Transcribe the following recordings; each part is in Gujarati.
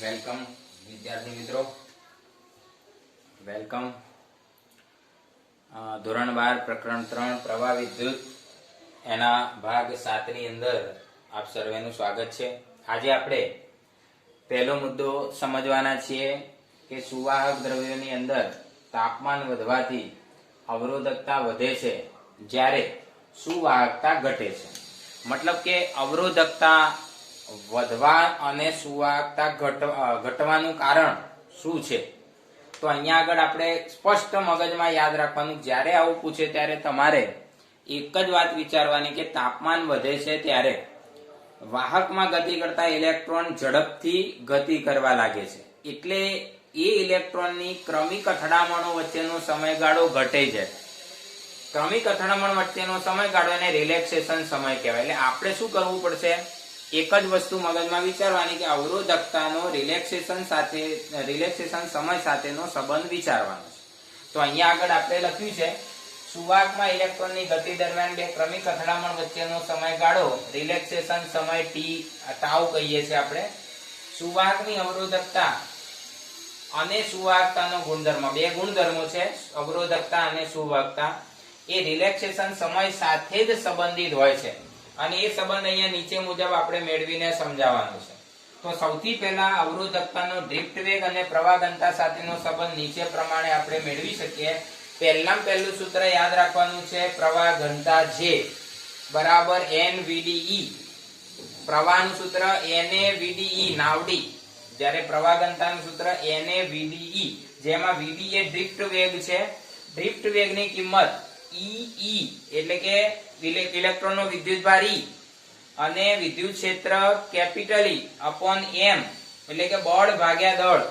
વેલકમ વિદ્યાર્થી મિત્રો, વેલકમ. ધોરણ 12 પ્રકરણ 3 પ્રવાહ વિદ્યુત એના ભાગ 7 ની અંદર આપ સર્વેનું સ્વાગત છે. આજે આપણે પહેલો મુદ્દો સમજવાના છીએ કે સુવાહક દ્રવ્યોની અંદર તાપમાન વધવાથી અવરોધકતા વધે છે જ્યારે સુવાહકતા ઘટે છે. મતલબ કે અવરોધકતા વધવા અને સુવાહકતા ઘટવાનું કારણ શું છે? તો અહીંયા આગળ આપણે સ્પષ્ટ મગજમાં યાદ રાખવાનું, જ્યારે આવું પૂછે ત્યારે તમારે એક જ વાત વિચારવાની કે તાપમાન વધે છે ત્યારે વાહકમાં ગતિ કરતા ઇલેક્ટ્રોન ઝડપથી ગતિ કરવા લાગે છે, એટલે એ ઇલેક્ટ્રોનની ક્રમિક અથડામણો વચ્ચેનો સમયગાળો ઘટે છે. ક્રમિક અથડામણ વચ્ચેનો સમયગાળો એને રિલેક્સેશન સમય કહેવાય. એટલે આપણે શું કરવું પડશે? એક જ વસ્તુ મગજમાં વિચારવાની કે અવરોધકતાનો રિલેક્સેશન સમય સાથેનો સંબંધ વિચારવાનો છે. તો અહીંયા આગળ આપણે લખ્યું છે સુવાહકમાં ઇલેક્ટ્રોનની ગતિ દરમિયાન બે ક્રમિક અથડામણ વચ્ચેનો સમયગાળો રિલેક્સેશન સમય ટાઉ કહીએ છીએ આપણે. સુવાહકની અવરોધકતા અને સુવાહકતાનો ગુણધર્મ, બે ગુણધર્મો છે અવરોધકતા અને સુવાહકતા, એ રિલેક્સેશન સમય સાથે જ સંબંધિત હોય છે અને એ સંબંધ અહીંયા નીચે મુજબ આપણે મેળવીને સમજાવવાનો છે. તો સૌથી પહેલા અવરોધકતાનો ડ્રિફ્ટ વેગ અને પ્રવાહ ઘનતા સાથેનો સંબંધ નીચે પ્રમાણે આપણે મેળવી શકીએ. પહેલું સૂત્ર યાદ રાખવાનું છે, પ્રવાહ ઘનતા J બરાબર NVDE. પ્રવાહનું સૂત્ર NaVDE નાવડી, જ્યારે પ્રવાહ ઘનતાનું સૂત્ર NaVDE, જેમાં VD એ ડ્રિફ્ટ વેગ છે. ડ્રિફ્ટ વેગની કિંમત E એટલે કે ઇલેક્ટ્રોનનો વિદ્યુતભાર E અને વિદ્યુત ક્ષેત્ર કેપિટલ E અપોન M એટલે કે બળ ભાગ્યા દળ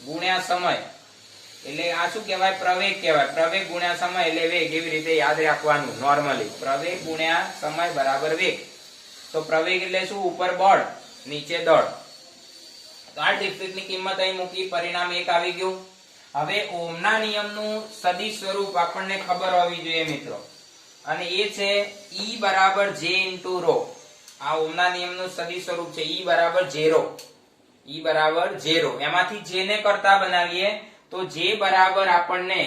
ગુણ્યા સમય, એટલે આ શું કહેવાય? પ્રવેગ કહેવાય. પ્રવેગ ગુણ્યા સમય એટલે વેગ. એવી રીતે યાદ રાખવાનું નોર્મલી, પ્રવેગ ગુણ્યા સમય બરાબર વેગ. તો પ્રવેગ એટલે શું? ઉપર બળ, નીચે દળ. તો આ ડિફરન્સની કિંમત અહીં મૂકી, પરિણામ 1 આવી ગયું. હવે ઓહમના નિયમનું સદિશ સ્વરૂપ આપણને ખબર હોવી જોઈએ મિત્રો, અને એ છે E બરાબર J into ρ. આ ઓહમના નિયમનું સદિશ સ્વરૂપ છે E બરાબર J ρ. E બરાબર J ρ. એમાંથી J ને કરતા બનાવીએ તો J બરાબર આપણને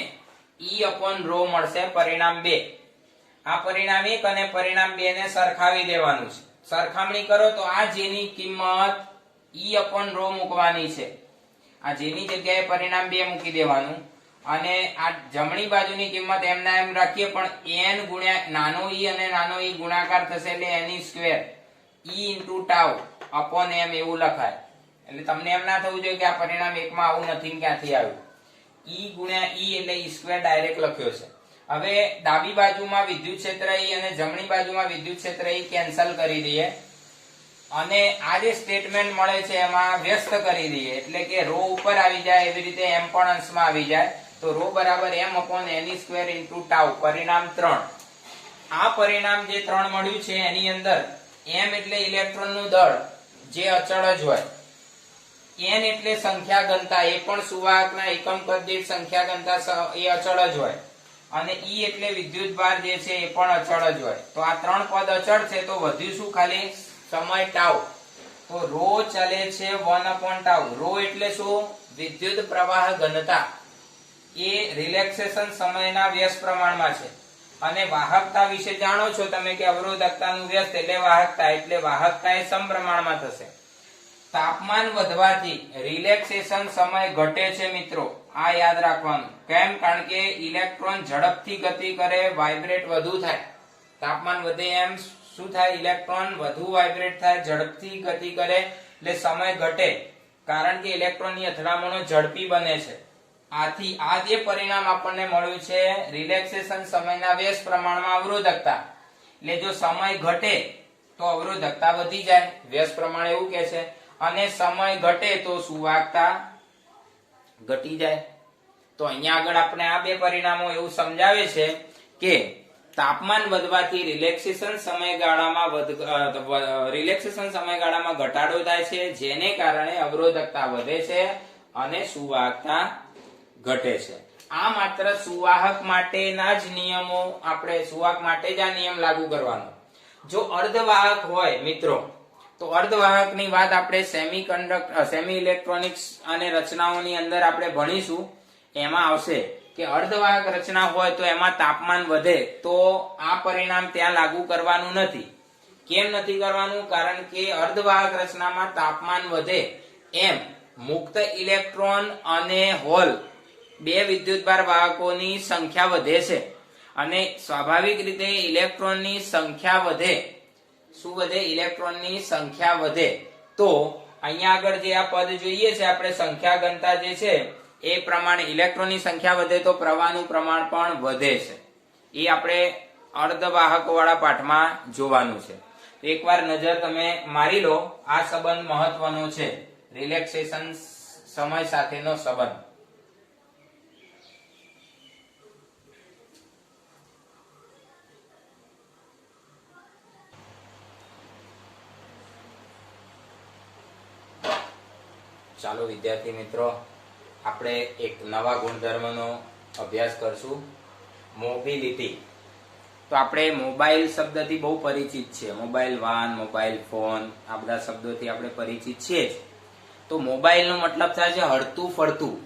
E upon ρ મળશે, પરિણામ 2. આ પરિણામ 1 અને પરિણામ 2 ને સરખાવી દેવાનું છે. સરખામણી કરો તો આ J ની કિંમત E upon ρ મૂકવાની છે. આ J ની જગ્યાએ પરિણામ 2 મૂકી દેવાનું અને આ જમણી બાજુની કિંમત એમના એમ રાખીએ, પણ n ગુણ્યા નાનો e અને નાનો e ગુણાકાર થશે એટલે n square E into tau upon m એવું લખાય. એટલે તમને એમ ના થવું જોઈએ કે આ પરિણામ 1 માં આવું નથી, ક્યાંથી આવ્યું? E ગુણ્યા e એટલે e સ્ક્વેર ડાયરેક્ટ લખ્યો છે. હવે ડાબી બાજુમાં વિદ્યુત ક્ષેત્ર E અને જમણી બાજુમાં વિદ્યુત ક્ષેત્ર E કેન્સલ કરી દઈએ અને આ જે સ્ટેટમેન્ટ મળે છે એમાં વ્યસ્ત કરી દઈએ, એટલે કે ρ ઉપર આવી જાય એવી રીતે m પણ અંશમાં આવી જાય. તો ρ બરાબર m upon n square into tau, પરિણામ 3. આ પરિણામ જે 3 મળ્યું છે એની અંદર m એટલે ઇલેક્ટ્રોનનું દળ જે અચળ જ હોય, n એટલે સંખ્યા ઘનતા, એ પણ સુવાહકના એકમ કદ દીઠ સંખ્યા ઘનતા એ અચળ જ હોય, અને E એટલે વિદ્યુતભાર જે છે એ પણ અચળ જ હોય. તો આ 3 પદ અચળ છે, તો વધ્યું શું? ખાલી સમય ટાઉ. તો ρ ચલે છે 1 upon tau. ρ એટલે શું? વિદ્યુત પ્રવાહ ઘનતા. એ રિલેક્સેશન સમયના વ્યસ્ત પ્રમાણમાં છે. અને વાહકતા વિશે જાણો છો તમે કે અવરોધકતાનું વ્યસ્ત એટલે વાહકતા, એટલે વાહકતા એ સમપ્રમાણમાં થશે. તાપમાન વધવાથી રિલેક્સેશન સમય ઘટે છે મિત્રો, આ યાદ રાખવાનું. કેમ? કારણ કે ઇલેક્ટ્રોન ઝડપથી ગતિ કરે, વાઇબ્રેટ વધુ થાય. તાપમાન વધે એમ શું થાય? ઇલેક્ટ્રોન વધુ વાઇબ્રેટ થાય, ઝડપથી ગતિ કરે એટલે સમય ઘટે, કારણ કે ઇલેક્ટ્રોનની અથડામણો ઝડપી બને છે. આથી આ જે પરિણામ આપણને મળ્યું છે રિલેક્સેશન સમયના વ્યસ્ત પ્રમાણમાં અવરોધકતા, એટલે જો સમય ઘટે તો અવરોધકતા વધી જાય, વ્યસ્ત પ્રમાણ એવું કહે છે, અને સમય ઘટે તો સુવાહકતા ઘટી જાય. તો અહીંયા આગળ આપણે આ બે પરિણામો એવું સમજાવે છે કે તાપમાન વધવાથી રિલેક્સેશન સમયગાળામાં ઘટાડો થાય છે, જેને કારણે અવરોધકતા વધે છે અને સુવાહકતા ઘટે છે. આ માત્ર સુવાહક માટેના જ નિયમો, આપણે સુવાહક માટે જ આ નિયમ લાગુ કરવાનો. જો અર્ધવાહક હોય મિત્રો તો અર્ધવાહકની વાત આપણે સેમી ઇલેક્ટ્રોનિક્સ અને રચનાઓની અંદર આપણે ભણીશું. એમાં આવશે કે અર્ધવાહક રચના હોય તો એમાં તાપમાન વધે તો આ પરિણામ ત્યાં લાગુ કરવાનું નથી. કેમ નથી કરવાનું? કારણ કે અર્ધવાહક રચનામાં તાપમાન વધે એમ મુક્ત ઇલેક્ટ્રોન અને હોલ બે વિદ્યુતભાર વાહકોની સંખ્યા વધે છે અને સ્વાભાવિક રીતે ઇલેક્ટ્રોનની સંખ્યા વધે. શું વધે? ઇલેક્ટ્રોનની સંખ્યા વધે. તો અહીંયા આગળ જે આ પદ જોઈએ છે આપણે સંખ્યા ઘનતા જે છે એ પ્રમાણે ઇલેક્ટ્રોનની સંખ્યા વધે તો પ્રવાહનું પ્રમાણ પણ વધે છે. એ આપણે અર્ધવાહકો વાળા પાઠમાં જોવાનું છે. એકવાર નજર તમે મારી લો. આ સંબંધ મહત્વનો છે, રિલેક્સેશન સમય સાથેનો સંબંધ. ચાલો વિદ્યાર્થી મિત્રો, આપણે એક નવા ગુણધર્મનો અભ્યાસ કરશું, મોબિલિટી. તો આપણે મોબાઈલ શબ્દથી બહુ પરિચિત છે. મોબાઈલ વાન, મોબાઈલ ફોન, આ બધા શબ્દોથી આપણે પરિચિત છીએ જ. તો મોબાઈલનો મતલબ થાય છે હરતું ફરતું,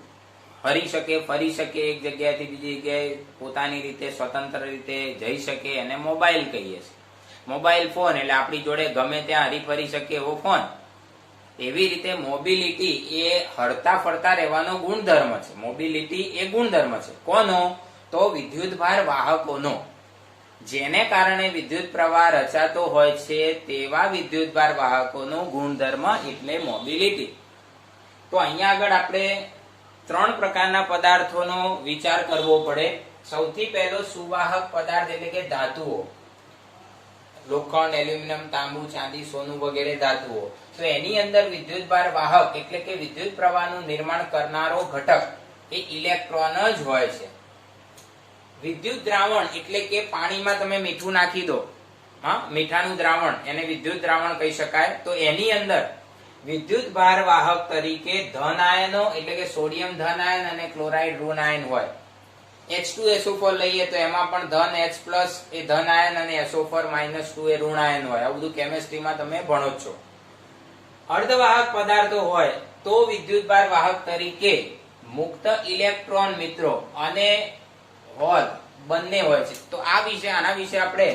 હરી શકે, ફરી શકે, એક જગ્યાએથી બીજી જગ્યાએ પોતાની રીતે સ્વતંત્ર રીતે જઈ શકે, એને મોબાઈલ કહીએ છીએ. મોબાઈલ ફોન એટલે આપણી જોડે ગમે ત્યાં હરી ફરી શકે એવો ફોન. એવી રીતે મોબિલિટી એ હરતા ફરતા રહેવાનો ગુણધર્મ છે. મોબિલિટી એ ગુણધર્મ છે. કોનો? તો વિદ્યુતભાર વાહકોનો. જેને કારણે વિદ્યુત પ્રવાહ રચાતો હોય છે તેવા વિદ્યુતભાર વાહકોનો ગુણધર્મ એટલે મોબિલિટી. તો અહીંયા આગળ આપણે 3 પ્રકારના પદાર્થોનો વિચાર કરવો પડે. સૌથી પહેલો સુવાહક પદાર્થ એટલે કે ધાતુઓ. લોખંડ, એલ્યુમિનિયમ, તાંબુ, ચાંદી, સોનું વગેરે ધાતુઓ. તો એની અંદર વિદ્યુતભાર વાહક એટલે કે વિદ્યુત પ્રવાહનું નિર્માણ કરનારો ઘટક એ ઇલેક્ટ્રોન જ હોય છે. વિદ્યુત દ્રાવણ એટલે કે પાણીમાં તમે મીઠું નાખી દો, મીઠાનું દ્રાવણ, એને વિદ્યુત દ્રાવણ કહી શકાય. તો એની અંદર વિદ્યુતભાર વાહક તરીકે ધન આયનો એટલે કે સોડિયમ ધન આયન અને ક્લોરાઇડ ઋણ આયન હોય. H2SO4 લઈએ તો એમાં પણ ધન H+ એ ધન આયન અને SO4- 2 એ ઋણ આયન હોય. આ બધું કેમિસ્ટ્રીમાં તમે ભણો છો. અર્ધવાહક પદાર્થો હોય તો વિદ્યુતભાર વાહક તરીકે મુક્ત ઇલેક્ટ્રોન મિત્રો અને હોલ બંને હોય છે. તો આના વિશે આપણે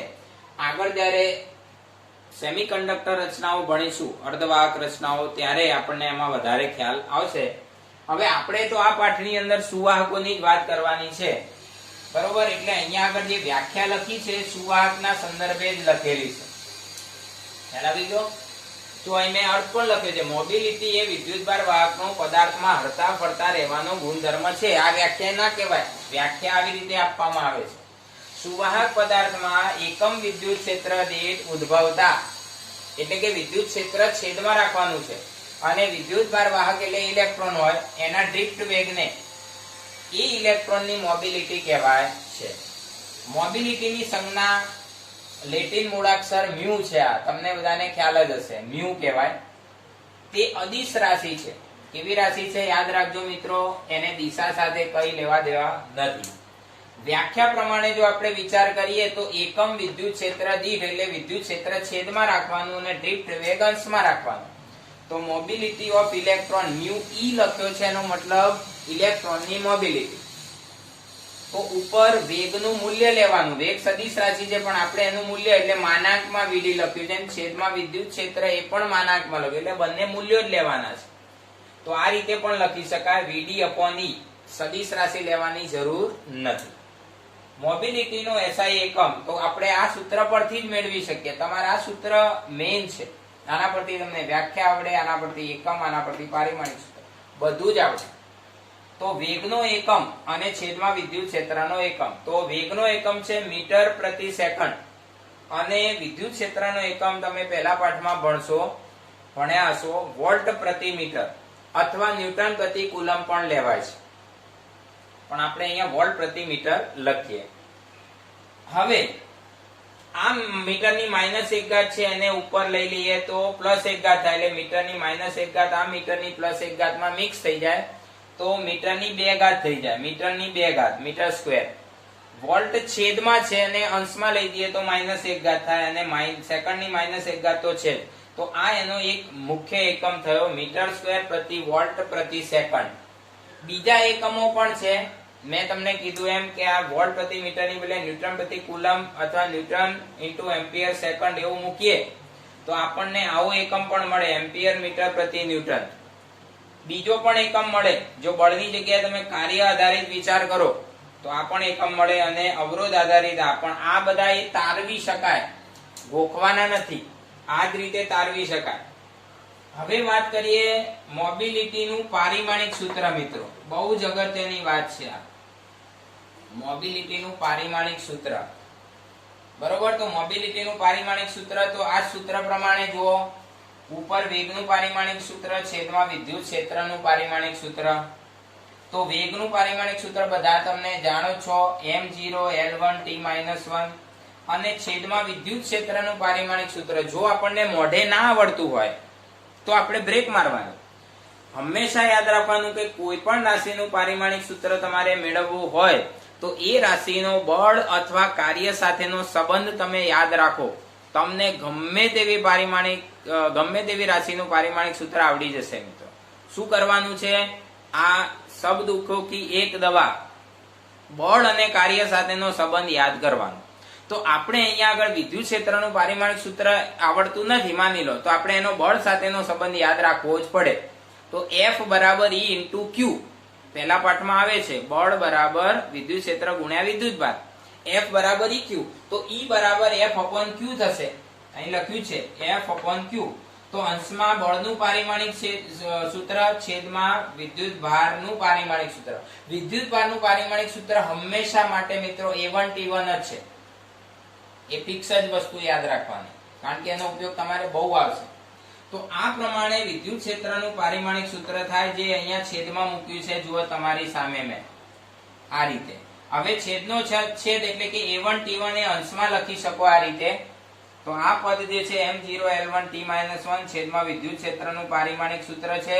આગળ જ્યારે સેમિકન્ડક્ટર રચનાઓ ભણીશું, અર્ધવાહક રચનાઓ, ત્યારે આપણને એમાં વધારે ખ્યાલ આવશે. હવે આપણે તો આ પાઠની અંદર સુવાહકોની જ વાત કરવાની છે, બરોબર? એટલે અહીંયા આગળ જે વ્યાખ્યા લખી છે સુવાહકના સંદર્ભે જ લખેલી છે. ખ્યાલ આવી ગયો? તો અહીં મેં અર્થ પણ લખ્યો છે, મોબિલિટી એ વિદ્યુતભાર વાહકનો પદાર્થમાં હરતા ફરતા રહેવાનો ગુણધર્મ છે. આ વ્યાખ્યા ના કહેવાય, વ્યાખ્યા આવી રીતે આપવામાં આવે છે. સુવાહક પદાર્થમાં એકમ વિદ્યુત ક્ષેત્ર દીઠ ઉદ્ભવતા એટલે કે વિદ્યુત ક્ષેત્ર છેદમાં રાખવાનું છે અને વિદ્યુતભાર વાહક એટલે ઇલેક્ટ્રોન હોય એના ડ્રિફ્ટ વેગને એ ઇલેક્ટ્રોનની મોબિલિટી કહેવાય છે. મોબિલિટીની સંજ્ઞા લેટિન મૂળાક્ષર મ્યુ છે. આ તમને બધાને ખ્યાલ જ હશે, મ્યુ કહેવાય. તે અદિશ રાશિ છે. કેવી રાશિ છે? યાદ રાખજો મિત્રો, એને દિશા સાથે કઈ લેવા દેવા નથી. વ્યાખ્યા પ્રમાણે જો આપણે વિચાર કરીએ તો એકમ વિદ્યુત ક્ષેત્ર દીઠ એટલે વિદ્યુત ક્ષેત્ર છેદમાં રાખવાનું અને ડ્રિફ્ટ વેગ અંશમાં રાખવાનું. તો મોબિલિટી ઓફ ઇલેક્ટ્રોન મ્યુ ઈ લખ્યો છે, એનો મતલબ ઇલેક્ટ્રોનની મોબિલિટી. તો ઉપર વેગનું મૂલ્ય લેવાનું. વેગ સદિશ રાશિ છે પણ આપણે એનું મૂલ્ય એટલે માનાંકમાં VD લખ્યું છે, છેદમાં વિદ્યુત ક્ષેત્ર એ પણ માનાંકમાં લખ્યું, એટલે બંને મૂલ્યો જ લેવાના છે. તો આ રીતે પણ લખી શકાય, VD/E. સદિશ રાશિ લેવાની જરૂર નથી. મોબિલિટીનો SI એકમ તો આપણે આ સૂત્ર પરથી જ મેળવી શકીએ. તમારે આ સૂત્ર મેઇન છે. આના પરથી તમને વ્યાખ્યા આવડે, આના પરથી એકમ, આના પરથી પારિમાણિક સૂત્ર બધું જ આવડે. તો વેગનો એકમ અને છેદમાં વિદ્યુત ક્ષેત્રનો એકમ. તો વેગનો એકમ છે મીટર પ્રતિ સેકન્ડ અને વિદ્યુત ક્ષેત્રનો એકમ તમે પહેલા પાઠમાં ભણ્યા હશો, વોલ્ટ પ્રતિ મીટર અથવા ન્યૂટન પ્રતિ કુલમ પણ લેવાય છે, પણ આપણે અહીંયા વોલ્ટ પ્રતિ મીટર લખીએ. હવે આ મીટરની -1 છે એને ઉપર લઈ લઈએ તો +1 થાય, એટલે મીટરની -1 આ મીટરની +1 માં મિક્સ થઈ જાય તો મીટરની 2 થઈ જાય, મીટરની 2 મીટર સ્ક્વેર. વોલ્ટ છેદમાં છે અને અંશમાં લઈ દઈએ તો -1 થાય અને સેકન્ડની -1 તો છે, તો તો આ એનો એક મુખ્ય એકમ થયો મીટર સ્ક્વેર પ્રતિ વોલ્ટ પ્રતિ સેકન્ડ. બીજા એકમો પણ છે. મેં તમને કીધું એમ કે આ વોલ્ટ પ્રતિ મીટરની બદલે ન્યૂટન પ્રતિ કુલમ અથવા ન્યૂટન ઇન્ટુ એમ્પિયર સેકન્ડ એવું મૂકીએ તો આપણને આવો એકમ પણ મળે, એમ્પિયર મીટર પ્રતિ ન્યૂટન. બીજો પણ એકમ મળે, જો બળની જગ્યાએ તમે કાર્ય આધારિત વિચાર કરો તો આ પણ એકમ મળે, અને અવરોધ આધારિત આ પણ. આ બધા એ તારવી શકાય, ગોખવાના નથી, આ જ રીતે તારવી શકાય. હવે વાત કરીએ મોબિલિટીનું પારિમાણિક સૂત્ર. મિત્રો બહુ જ અગત્યની વાત છે આ મોબિલિટીનું પારિમાણિક સૂત્ર. બરોબર, તો મોબિલિટીનું પારિમાણિક સૂત્ર, તો આ સૂત્ર પ્રમાણે જુઓ, ઉપર વેગનું પારિમાણિક સૂત્ર, છેદમાં વિદ્યુત ક્ષેત્રનું પારિમાણિક સૂત્ર. તો વેગનું પારિમાણિક સૂત્ર બધા તમને જાણો છો, m0L1t-1, અને છેદમાં વિદ્યુત ક્ષેત્રનું પારિમાણિક સૂત્ર જો આપણને મોઢે ના આવડતું હોય તો આપણે બ્રેક મારવાનું. હંમેશા યાદ રાખવાનું કે કોઈ પણ રાશિનું પારિમાણિક સૂત્ર તમારે મેળવવું હોય તો એ રાશિનો બળ અથવા કાર્ય સાથેનો સંબંધ તમે યાદ રાખો. તમને ગમે તેવી રાશિનું પારિમાણિક સૂત્ર આવડી જશે. મિત્રો શું કરવાનું છે, આ સબ દુઃખો કી એક દવા, બળ અને કાર્ય સાથેનો સંબંધ યાદ કરવાનો. તો આપણે અહીંયા આગળ વિદ્યુત ક્ષેત્રનું પારિમાણિક સૂત્ર આવડતું નથી માની લો, તો આપણે એનો બળ સાથેનો સંબંધ યાદ રાખવો જ પડે. તો F બરાબર E ઇન્ટુ Q પહેલા પાઠમાં આવે છે, બળ બરાબર વિદ્યુત ક્ષેત્ર ગુણ્યા વિદ્યુતભાર, F બરાબર EQ. તો E બરાબર F upon Q થશે. અહીં લખ્યું છે F upon Q. તો અંશમાં બળનું પારિમાણિક સૂત્ર છેદમાં વિદ્યુતભારનું પારિમાણિક સૂત્ર. વિદ્યુતભારનું પારિમાણિક સૂત્ર હંમેશા માટે મિત્રો A1T1 જ છે. એ ફિક્સ જ વસ્તુ યાદ રાખવાની, કારણ કે એનો ઉપયોગ તમારે બહુ આવશે. તો આ પ્રમાણે વિદ્યુત ક્ષેત્રનું પારિમાણિક સૂત્ર થાય, જે અહીંયા છેદમાં મૂક્યું છે, જુઓ તમારી સામે મેં આ રીતે. હવે છેદનો છેદ એટલે કે A1T1 એ અંશમાં લખી શકો આ રીતે. તો આ પદ જે છે m0L1t-1 છેદમાં વિદ્યુત ક્ષેત્રનું પારિમાણિક સૂત્ર છે.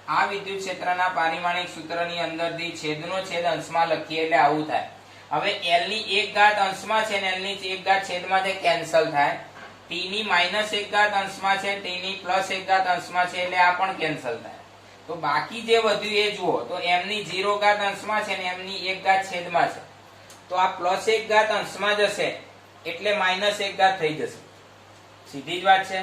આ વિદ્યુત ક્ષેત્રના પારિમાણિક સૂત્રની અંદરથી છેદનો છેદ અંશમાં લખીએ એટલે આવું થાય. હવે L ની 1 ઘાત અંશમાં છે ને L ની 1 ઘાત છેદમાં છે, કેન્સલ થાય. T ની -1 ઘાત અંશમાં છે, T ની +1 ઘાત અંશમાં છે, એટલે આ પણ કેન્સલ થાય. તો બાકી જે વધ્યું એ જુઓ, તો M ની 0 ઘાત અંશમાં છે ને M ની 1 ઘાત છેદમાં છે, તો આ +1 ઘાત અંશમાં જશે એટલે -1 ઘાત થઈ જશે. સીધી જ વાત છે.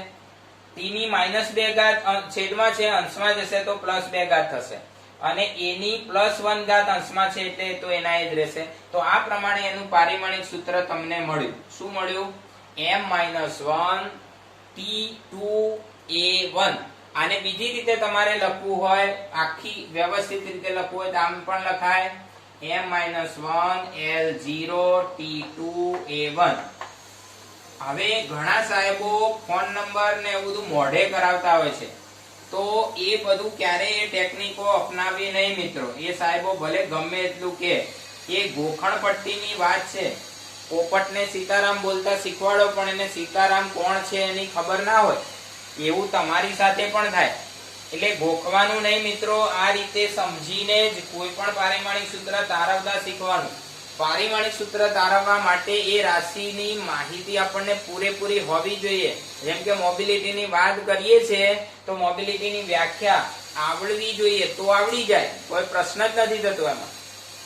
T ની -2 ઘાત છેદમાં છે, અંશમાં જશે તો +2 ઘાત થશે, અને A ની +1 ઘાત અંશમાં છે એટલે તો એના એ જ રહેશે. તો આ પ્રમાણે એનું પારિમાણિક સૂત્ર તમને મળ્યું. શું મળ્યું? M-1T2A1. આને બીજી રીતે તમારે લખવું હોય, આખી વ્યવસ્થિત રીતે લખવું હોય તો આમ પણ લખાય, M-1L0T2A1. હવે ઘણા સાહેબો ફોન નંબર ને એવું બધું મોઢે કરાવતા હોય છે, તો એ બધું ક્યારેય એ ટેકનિકો અપનાવી નહીં મિત્રો. એ સાહેબો ભલે ગમે એટલું કે એ ગોખણ પટ્ટીની વાત છે. પોપટને સીતારામ બોલતા શીખવાડો પણ એને સીતારામ કોણ છે એની ખબર ના હોય, એવું તમારી સાથે પણ થાય. એટલે ગોખવાનું નહીં મિત્રો, આ રીતે સમજીને જ કોઈ પણ પારિમાણિક સૂત્ર તારવતા શીખવાનું. પારિમાણિક સૂત્ર તારવવા માટે એ રાશિની માહિતી આપણને પૂરેપૂરી હોવી જોઈએ. જેમ કે મોબિલિટીની વાત કરીએ છીએ તો મોબિલિટીની વ્યાખ્યા આવડવી જોઈએ, તો આવડી જાય, કોઈ પ્રશ્ન જ નથી થતો એમાં.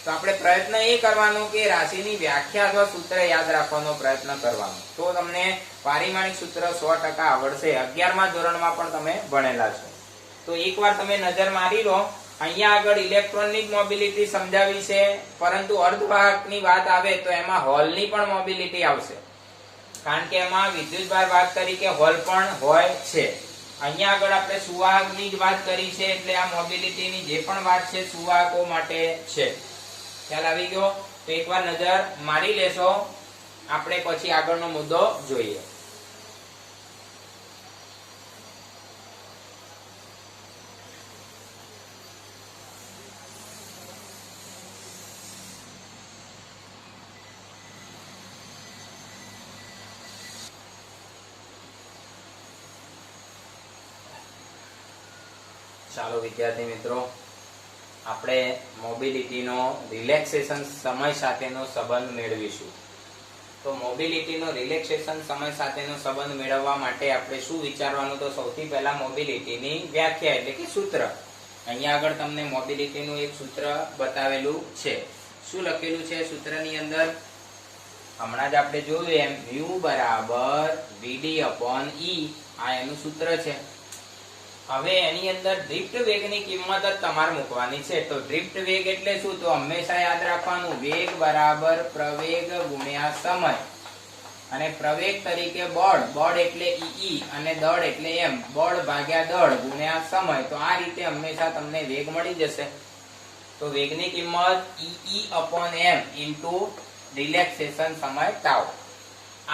તો આપણે પ્રયત્ન એ કરવાનો કે રાશિની વ્યાખ્યા અથવા સૂત્ર યાદ રાખવાનો પ્રયત્ન કરવાનો, તો તમને પારિમાણિક સૂત્ર 100% આવડશે. 11મા ધોરણમાં પણ તમે ભણેલા છો. તો એકવાર તમે નજર મારી લો. અહીંયા આગળ ઇલેક્ટ્રોનની મોબિલિટી સમજાવી છે, પરંતુ અર્ધવાહકની વાત આવે તો એમાં હોલની પણ મોબિલિટી આવશે, કારણ કે એમાં વિદ્યુતભાર વાત કરી કે હોલ પણ હોય છે. અહીંયા આગળ આપણે સુવાહકની જ વાત કરી છે, એટલે આ મોબિલિટીની જે પણ વાત છે સુવાહકો માટે છે. ખ્યાલ આવી ગયો? તો એકવાર નજર મારી લેશો, આપણે પછી આગળનો મુદ્દો જોઈએ. ચાલો વિદ્યાર્થી મિત્રો, આપણે મોબિલિટીનો રિલેક્સેશન સમય સાથેનો સંબંધ મેળવીશું. તો મોબિલિટીનો રિલેક્સેશન સમય સાથેનો સંબંધ મેળવવા માટે આપણે શું વિચારવાનું? તો સૌથી પહેલા મોબિલિટીની વ્યાખ્યા એટલે કે સૂત્ર. અહીંયા આગળ તમને મોબિલિટીનું એક સૂત્ર બતાવેલું છે. શું લખેલું છે સૂત્રની અંદર? હમણાં જ આપણે જોયું એમ mu બરાબર vd/e આ એનું સૂત્ર છે. હવે એની અંદર ડ્રિફ્ટ વેગની કિંમત જ તમારે મૂકવાની છે. તો ડ્રિફ્ટ વેગ એટલે શું? તો હંમેશા યાદ રાખવાનું વેગ બરાબર પ્રવેગ ગુણ્યા સમય, અને પ્રવેગ તરીકે બળ એટલે ઈ અને દળ એટલે m, બળ ભાગ્યા દળ ગુણ્યા સમય. તો આ રીતે હંમેશા તમને વેગ મળી જશે. તો વેગની કિંમત e/m ઇન્ટુ રિલેક્સેશન સમય ટાઉ.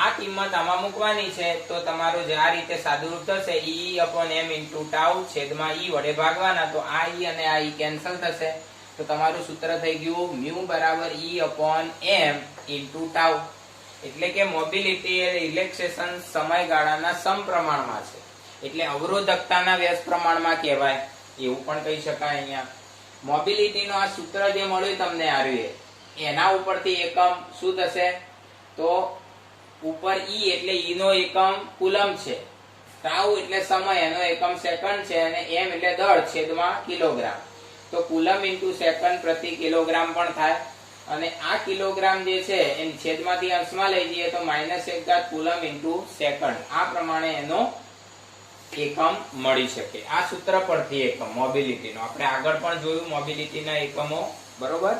આ કિંમત આમાં મૂકવાની છે. તો તમારું જે આ રીતે સાદુરૂપ થશે e/m ઇન્ટુ ટાઉ છેદમાં e વડે ભાગવાના. તો આ e અને આ e કેન્સલ થશે. તો તમારું સૂત્ર થઈ ગયું mu બરાબર e/m ઇન્ટુ ટાઉ. એટલે કે મોબિલિટી એ રિલેક્સેશન સમયગાળાના સમપ્રમાણમાં છે. એટલે અવરોધકતાના વ્યસ્ત પ્રમાણમાં કહેવાય એવું પણ કહી શકાય. અહીંયા મોબિલિટીનો આ સૂત્ર જે મળ્યું તમને આર્યું એના ઉપરથી એકમ શું થશે? તો ઉપર e એટલે e નો એકમ કુલમ છે, ટાઉ એટલે સમય એનો એકમ સેકન્ડ છે, અને m એટલે દળ છેદમાં કિલોગ્રામ. તો કુલમ ઇન્ટુ સેકન્ડ પ્રતિ કિલોગ્રામ પણ થાય. અને આ કિલોગ્રામ જે છે એ છેદમાંથી અંશમાં લઈ જઈએ તો -1 કુલમ ઇન્ટુ સેકન્ડ. આ પ્રમાણે એનો એકમ મળી શકે. આ સૂત્ર પરથી એકમ મોબિલિટીનો આપણે આગળ પણ જોયું મોબિલિટીના એકમો, બરોબર.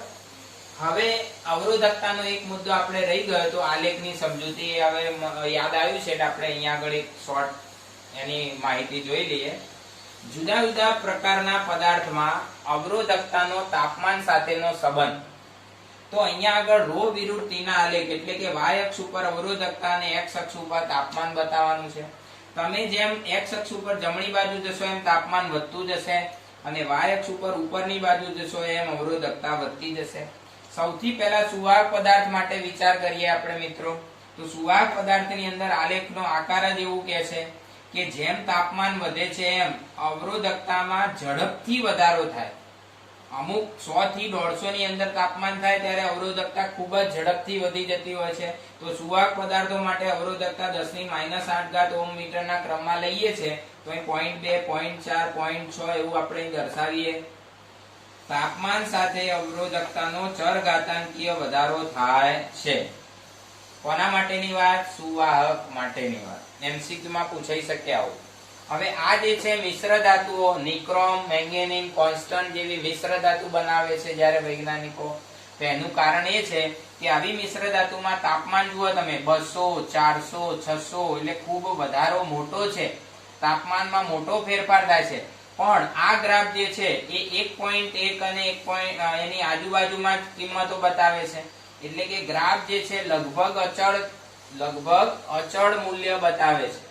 હવે અવરોધકતાનો એક મુદ્દો આપણે રહી ગયો. તો આલેખની સમજૂતી હવે યાદ આવ્યું છે એટલે આપણે અહીંયા આગળ એક શોર્ટ એની માહિતી જોઈ લઈએ. જુદા જુદા પ્રકારના પદાર્થમાં અવરોધકતાનો તાપમાન સાથેનો સંબંધ. તો અહીંયા આગળ ρ વિરુદ્ધ t ના આલેખ એટલે કે y અક્ષ ઉપર અવરોધકતા અને x અક્ષ ઉપર તાપમાન બતાવવાનું છે. તમે જેમ x અક્ષ ઉપર જમણી બાજુ જશો એમ તાપમાન વધતું જશે, અને y અક્ષ ઉપર ઉપરની બાજુ જશો એમ અવરોધકતા વધતી જશે. સૌથી પહેલા સુવાહક પદાર્થ માટે વિચાર કરીએ આપણે મિત્રો. તો સુવાહક પદાર્થની અંદર આલેખનો આકાર જ એવું કહે છે કે જેમ તાપમાન વધે છે એમ અવરોધકતામાં ઝડપથી વધારો થાય. અમુક 100 થી 150 ની અંદર તાપમાન થાય ત્યારે અવરોધકતા ખૂબ જ ઝડપથી વધી જતી હોય છે. તો સુવાહક પદાર્થો માટે અવરોધકતા 10⁻⁸ ઓહ્મ મીટરના ક્રમમાં લઈએ છે. તો અહીં 0.2, 0.4, 0.6 એવું આપણે દર્શાવીએ. તાપમાન સાથે અવરોધકતાનો ચરઘાતાંકીય વધારો થાય છે. કોના માટેની વાત? સુવાહક માટેની વાત. MCQ માં પૂછાઈ શકે આવું. હવે આ જે છે મિશ્ર ધાતુઓ, નિક્રોમ, મેંગેનીઝ, કોન્સ્ટન્ટ જેવી મિશ્ર ધાતુ બનાવે છે જ્યારે વૈજ્ઞાનિકો. તો એનું કારણ એ છે કે આવી મિશ્ર ધાતુમાં તાપમાન જુઓ તમે 200, 400, 600 એટલે ખૂબ વધારો મોટો છે. તાપમાનમાં મોટો ફેરફાર થાય છે. પણ આ ગ્રાફ જે છે એ 1.1 અને 1. એની આજુબાજુમાં કિંમતો બતાવે છે. એટલે કે ગ્રાફ જે છે લગભગ અચળ મૂલ્ય બતાવે છે.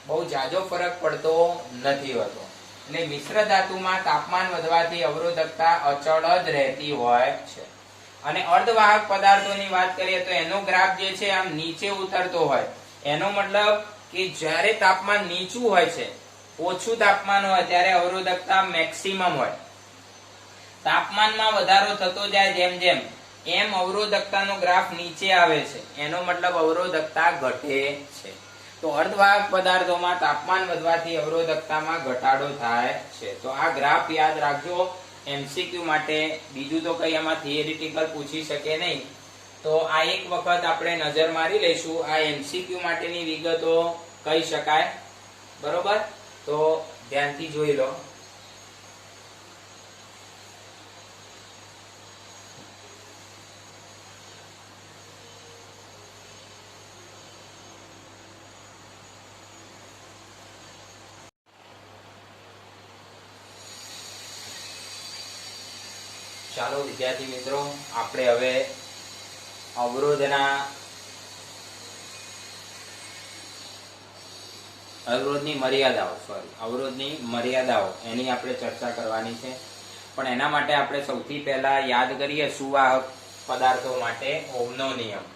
બહુ જાજો ફરક પડતો નથી હોતો. એટલે મિશ્ર ધાતુમાં તાપમાન વધવાથી અવરોધકતા અચળ જ રહેતી હોય છે. અને અર્ધવાહક પદાર્થોની વાત કરીએ તો એનો ગ્રાફ જે છે આમ નીચે ઉતરતો હોય. એનો મતલબ કે જ્યારે તાપમાન નીચું હોય છે, ઓછું તાપમાન હોય ત્યારે અવરોધકતા મેક્સિમમ હોય. તાપમાનમાં વધારો થતો જાય જેમ જેમ એમ અવરોધકતાનો ગ્રાફ નીચે આવે છે. એનો મતલબ અવરોધકતા ઘટે છે. તો અર્ધવાહક પદાર્થોમાં તાપમાન વધવાથી અવરોધકતામાં ઘટાડો થાય છે. તો આ ગ્રાફ યાદ રાખજો MCQ માટે. બીજું તો કઈ આમાં થિયરિટિકલ પૂછી શકે નહીં. તો આ એક વખત આપણે નજર મારી લઈશું. આ MCQ માટેની વિગતો કહી શકાય, બરોબર. તો ધ્યાનથી જોઈ લો. ચાલો વિદ્યાર્થી મિત્રો, આપણે હવે અવરોધની મર્યાદાઓ એની આપણે ચર્ચા કરવાની છે. પણ એના માટે આપણે સૌથી પહેલા યાદ કરીએ સુવાહક પદાર્થો માટે ઓહમનો નિયમ.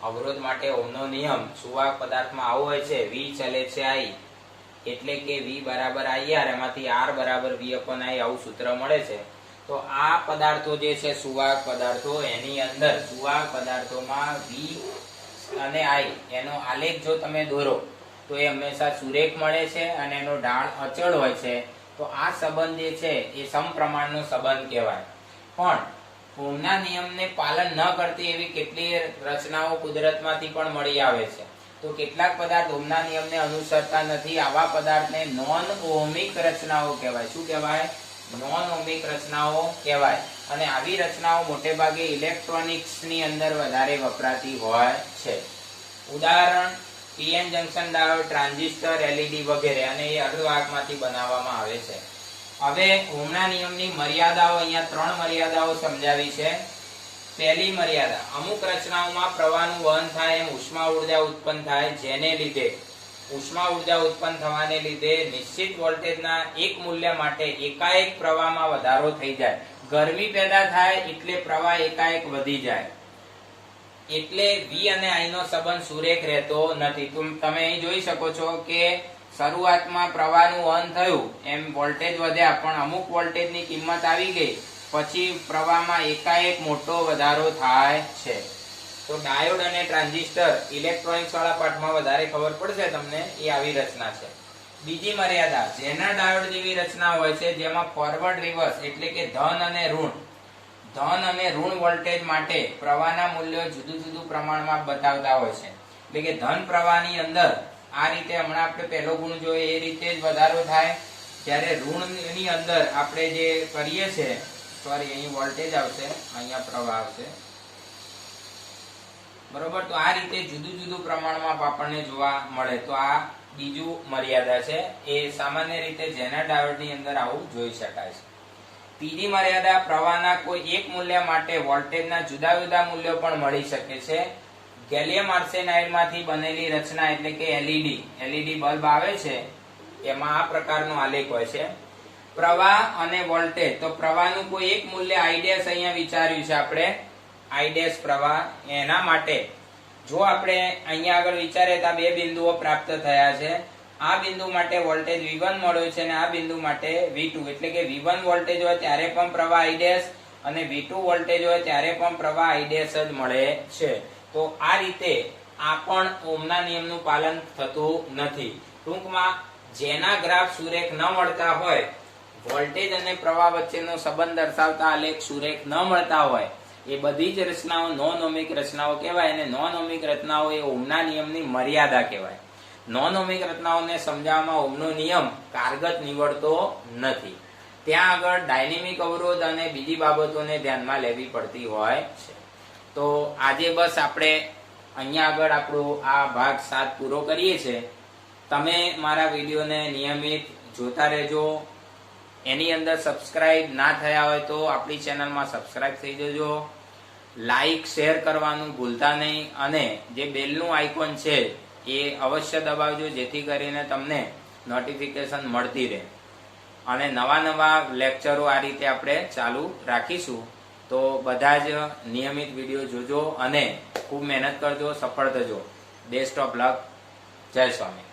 અવરોધ માટે ઓહમનો નિયમ સુવાહક પદાર્થમાં આવો હોય છે: V ચલે છે I, એટલે કે V બરાબર IR, એમાંથી R બરાબર V/I આવું સૂત્ર મળે છે. તો આ પદાર્થો જે છે સુવાહક પદાર્થો, એની અંદર સુવાહક પદાર્થોમાં V અને આઈ એનો આલેખ જો તમે દોરો તો એ હંમેશા સુરેખ મળે છે અને એનો ઢાળ અચળ હોય છે. તો આ સંબંધ જે છે એ સમપ્રમાણનો સંબંધ કહેવાય. પણ ઓહમના નિયમને પાલન ન કરતી એવી કેટલી રચનાઓ કુદરતમાંથી પણ મળી આવે છે. તો કેટલાક પદાર્થ ઓહમના નિયમને અનુસરતા નથી. આવા પદાર્થને નોન ઓહમિક રચનાઓ કહેવાય. શું કહેવાય? નોન ઓહમિક રચનાઓ કહેવાય. અને આવી રચનાઓ મોટે ભાગે ઇલેક્ટ્રોનિક્સની અંદર વધારે વપરાતી હોય છે. ઉદાહરણ PN junction diode, transistor, LED વગેરે, અને એ અર્ધવાહકમાંથી બનાવવામાં આવે છે. હવે ઓહમના નિયમની મર્યાદાઓ અહીંયા 3 મર્યાદાઓ સમજાવી છે. પહેલી મર્યાદા, અમુક રચનાઓમાં પ્રવાહનું વહન થાય એમ ઉષ્મા ઉર્જા ઉત્પન્ન થાય, જેને લીધે ઉષ્મા ઉર્જા ઉત્પન્ન થવાને લીધે નિશ્ચિત વોલ્ટેજના એક મૂલ્ય માટે એકાએક પ્રવાહમાં વધારો થઈ જાય. ગરમી પેદા થાય એટલે પ્રવાહ એકાએક વધી જાય. એટલે V અને I નો સંબંધ સુરેખ રહેતો નથી. તમે અહીં જોઈ શકો છો કે શરૂઆતમાં પ્રવાહનું વહન થયું એમ વોલ્ટેજ વધ્યા, પણ અમુક વોલ્ટેજની કિંમત આવી ગઈ પછી પ્રવાહમાં એકાએક મોટો વધારો થાય છે. તો ડાયોડ અને ટ્રાન્ઝિસ્ટર ઇલેક્ટ્રોનિક્સ વાળા પાઠમાં વધારે ખબર પડશે તમને. એ આવી રચના છે. બીજી મર્યાદા, જેનર ડાયોડ જેવી રચના હોય છે જેમાં ફોરવર્ડ રિવર્સ એટલે કે ધન અને ઋણ વોલ્ટેજ માટે પ્રવાહના મૂલ્યો જુદું જુદું પ્રમાણમાં બતાવતા હોય છે. એટલે કે ધન પ્રવાહની અંદર આ રીતે હમણાં આપણે પહેલો ગુણ જોઈએ એ રીતે જ વધારો થાય, જ્યારે ઋણની અંદર આપણે જે કરીએ છીએ, સોરી અહીં વોલ્ટેજ આવશે, અહીંયા પ્રવાહ આવશે, બરોબર. તો આ રીતે જુદું જુદું પ્રમાણમાં આપણને જોવા મળે. તો આ બીજું મર્યાદા છે. એ સામાન્ય રીતે જેનર ડાયોડની અંદર આવું જોઈ શકાય છે. ત્રીજી મર્યાદા, પ્રવાહના કોઈ એક મૂલ્ય માટે વોલ્ટેજના જુદા જુદા મૂલ્યો પણ મળી શકે છે. ગેલિયમ આર્સેનાઇડ માંથી બનેલી રચના એટલે કે એલઈડી બલ્બ આવે છે, એમાં આ પ્રકારનો આલેખ હોય છે. પ્રવાહ અને વોલ્ટેજ, તો પ્રવાહનું કોઈ એક મૂલ્ય I' અહીંયા વિચાર્યું છે આપણે, I' પ્રવાહ, એના માટે જો આપણે અહીંયા આગળ વિચારીએ તો આ બે બિંદુઓ પ્રાપ્ત થયા છે. આ બિંદુ માટે વોલ્ટેજ V1 મળ્યો છે અને આ બિંદુ માટે V2, એટલે કે V1 વોલ્ટેજ હોય ત્યારે પણ પ્રવાહ I' અને V2 વોલ્ટેજ હોય ત્યારે પણ પ્રવાહ I' જ મળે છે. તો આ રીતે આ પણ ઓહમના નિયમનું પાલન થતું નથી. ટૂંકમાં જેના ગ્રાફ સુરેખ ન મળતા હોય, વોલ્ટેજ અને પ્રવાહ વચ્ચેનો સંબંધ દર્શાવતા આલેખ સુરેખ ન મળતા હોય, એ બધી જ રચનાઓ નોન ઓહમિક રચનાઓ કહેવાય. અને નોન ઓહમિક રચનાઓ એ ઓહમના નિયમની મર્યાદા કહેવાય. નોન ઓહમિક રચનાઓને સમજાવવામાં ઓહમનો નિયમ કારગત નીવડતો નથી. ત્યાં આગળ ડાયનેમિક અવરોધ અને બીજી બાબતોને ધ્યાનમાં લેવી પડતી હોય છે. તો આજે બસ આપણે અહીંયા આગળ આપણો આ ભાગ 7 પૂરો કરીએ છીએ. તમે મારા વિડીયોને નિયમિત જોતા રહેજો. એની અંદર સબસ્ક્રાઇબ ના થયા હોય તો આપણી ચેનલમાં સબસ્ક્રાઇબ થઈ જજો. લાઈક શેર કરવાનું ભૂલતા નહીં, અને જે બેલનું આઇકોન છે એ અવશ્ય દબાવજો, જેથી કરીને તમને નોટિફિકેશન મળતી રહે. અને નવા લેક્ચરો આ રીતે આપણે ચાલુ રાખીશું. તો બધા જ નિયમિત વિડીયો જોજો અને ખૂબ મહેનત કરજો, સફળ થજો. Best of luck. જય સ્વામી.